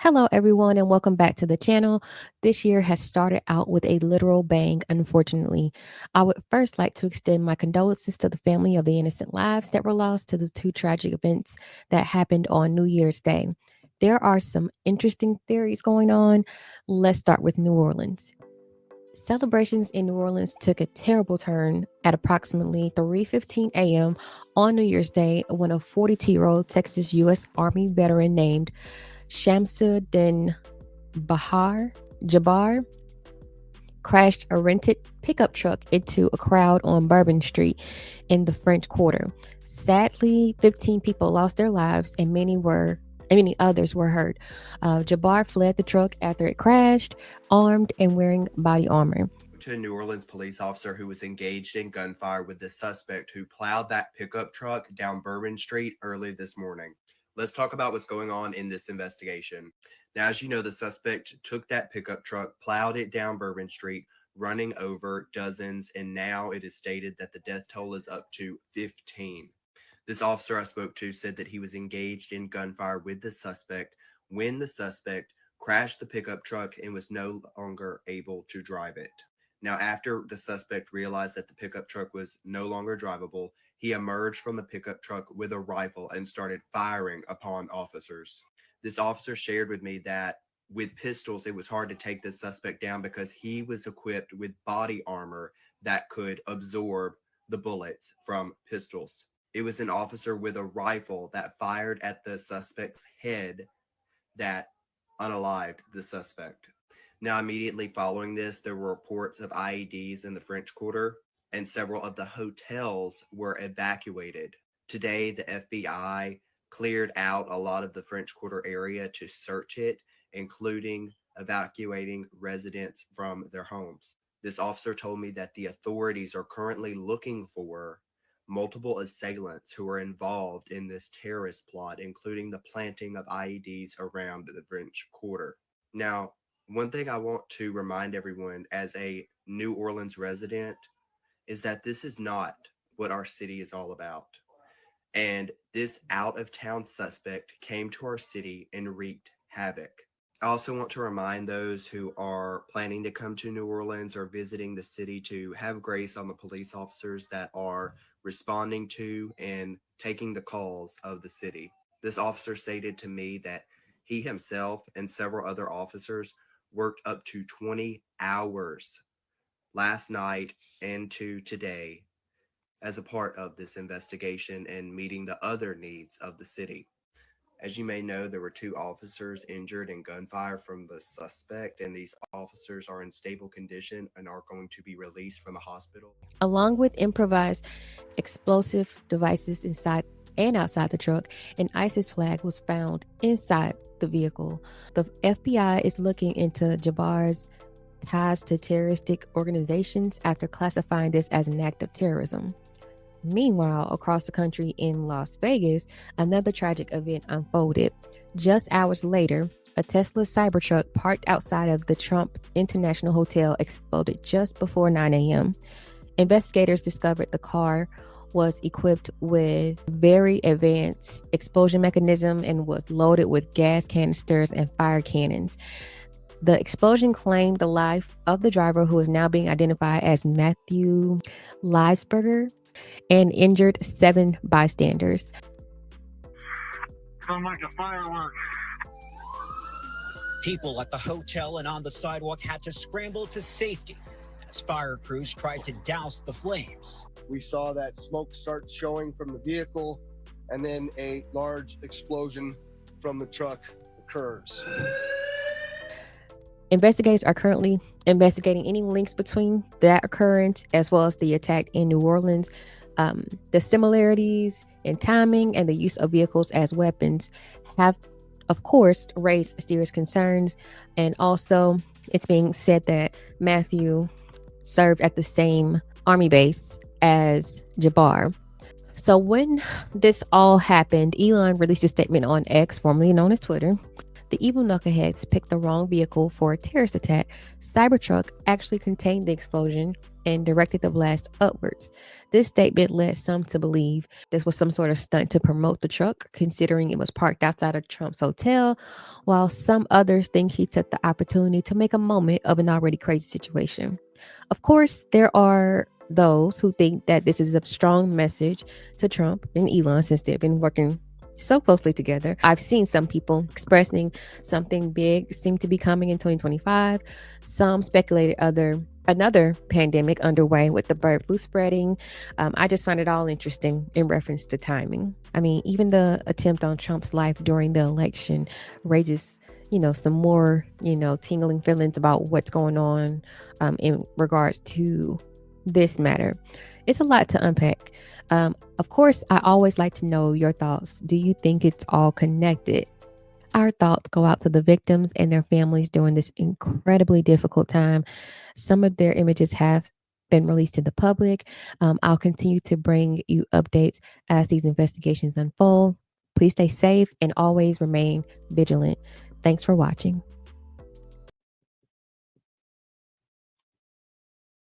Hello, everyone, and welcome back to the channel. This year has started out with a literal bang, unfortunately. I would first like to extend my condolences to the family of the innocent lives that were lost to the two tragic events that happened on New Year's Day. There are some interesting theories going on. Let's start with New Orleans. Celebrations in New Orleans took a terrible turn at approximately 3:15 a.m. on New Year's Day when a 42-year-old Texas U.S. Army veteran named Shamsuddin Bahar Jabbar crashed a rented pickup truck into a crowd on Bourbon Street in the French Quarter. Sadly, 15 people lost their lives and many others were hurt. Jabbar fled the truck after it crashed, armed and wearing body armor. To a New Orleans police officer who was engaged in gunfire with the suspect who plowed that pickup truck down Bourbon Street early this morning. Let's talk about what's going on in this investigation. Now, as you know, the suspect took that pickup truck, plowed it down Bourbon Street, running over dozens, and now it is stated that the death toll is up to 15. This officer I spoke to said that he was engaged in gunfire with the suspect when the suspect crashed the pickup truck and was no longer able to drive it. Now, after the suspect realized that the pickup truck was no longer drivable, he emerged from the pickup truck with a rifle and started firing upon officers. This officer shared with me that with pistols, it was hard to take this suspect down because he was equipped with body armor that could absorb the bullets from pistols. It was an officer with a rifle that fired at the suspect's head that unalived the suspect. Now, immediately following this, there were reports of IEDs in the French Quarter, and several of the hotels were evacuated. Today, the FBI cleared out a lot of the French Quarter area to search it, including evacuating residents from their homes. This officer told me that the authorities are currently looking for multiple assailants who are involved in this terrorist plot, including the planting of IEDs around the French Quarter. Now, one thing I want to remind everyone as a New Orleans resident is that this is not what our city is all about. And this out-of-town suspect came to our city and wreaked havoc. I also want to remind those who are planning to come to New Orleans or visiting the city to have grace on the police officers that are responding to and taking the calls of the city. This officer stated to me that he himself and several other officers worked up to 20 hours last night and to today as a part of this investigation and meeting the other needs of the city. As you may know, there were two officers injured in gunfire from the suspect, and these officers are in stable condition and are going to be released from the hospital. Along with improvised explosive devices inside and outside the truck, an ISIS flag was found inside the vehicle. The FBI is looking into Jabbar's ties to terroristic organizations after classifying this as an act of terrorism. Meanwhile, across the country in Las Vegas, another tragic event unfolded. Just hours later, a Tesla Cybertruck parked outside of the Trump International Hotel exploded just before 9 a.m. Investigators discovered the car was equipped with very advanced explosion mechanism and was loaded with gas canisters and fire cannons. The explosion claimed the life of the driver, who is now being identified as Matthew Leisberger, and injured 7 bystanders. Sound like a firework. People at the hotel and on the sidewalk had to scramble to safety as fire crews tried to douse the flames. We saw that smoke start showing from the vehicle, and then a large explosion from the truck occurs. Investigators are currently investigating any links between that occurrence as well as the attack in New Orleans. The similarities in timing and the use of vehicles as weapons have, of course, raised serious concerns. And also, it's being said that Matthew served at the same army base as Jabbar. So when this all happened, Elon released a statement on X, formerly known as Twitter, The evil knuckleheads picked the wrong vehicle for a terrorist attack. Cybertruck actually contained the explosion and directed the blast upwards. This statement led some to believe this was some sort of stunt to promote the truck, considering it was parked outside of Trump's hotel, while some others think he took the opportunity to make a moment of an already crazy situation. Of course, there are those who think that this is a strong message to Trump and Elon since they've been working so closely together. I've seen some people expressing something big seemed to be coming in 2025. Some speculated another pandemic underway with the bird flu spreading. I just find it all interesting in reference to timing. I mean, even the attempt on Trump's life during the election raises, some more, tingling feelings about what's going on in regards to this matter. It's a lot to unpack. Of course, I always like to know your thoughts. Do you think it's all connected? Our thoughts go out to the victims and their families during this incredibly difficult time. Some of their images have been released to the public. I'll continue to bring you updates as these investigations unfold. Please stay safe and always remain vigilant. Thanks for watching.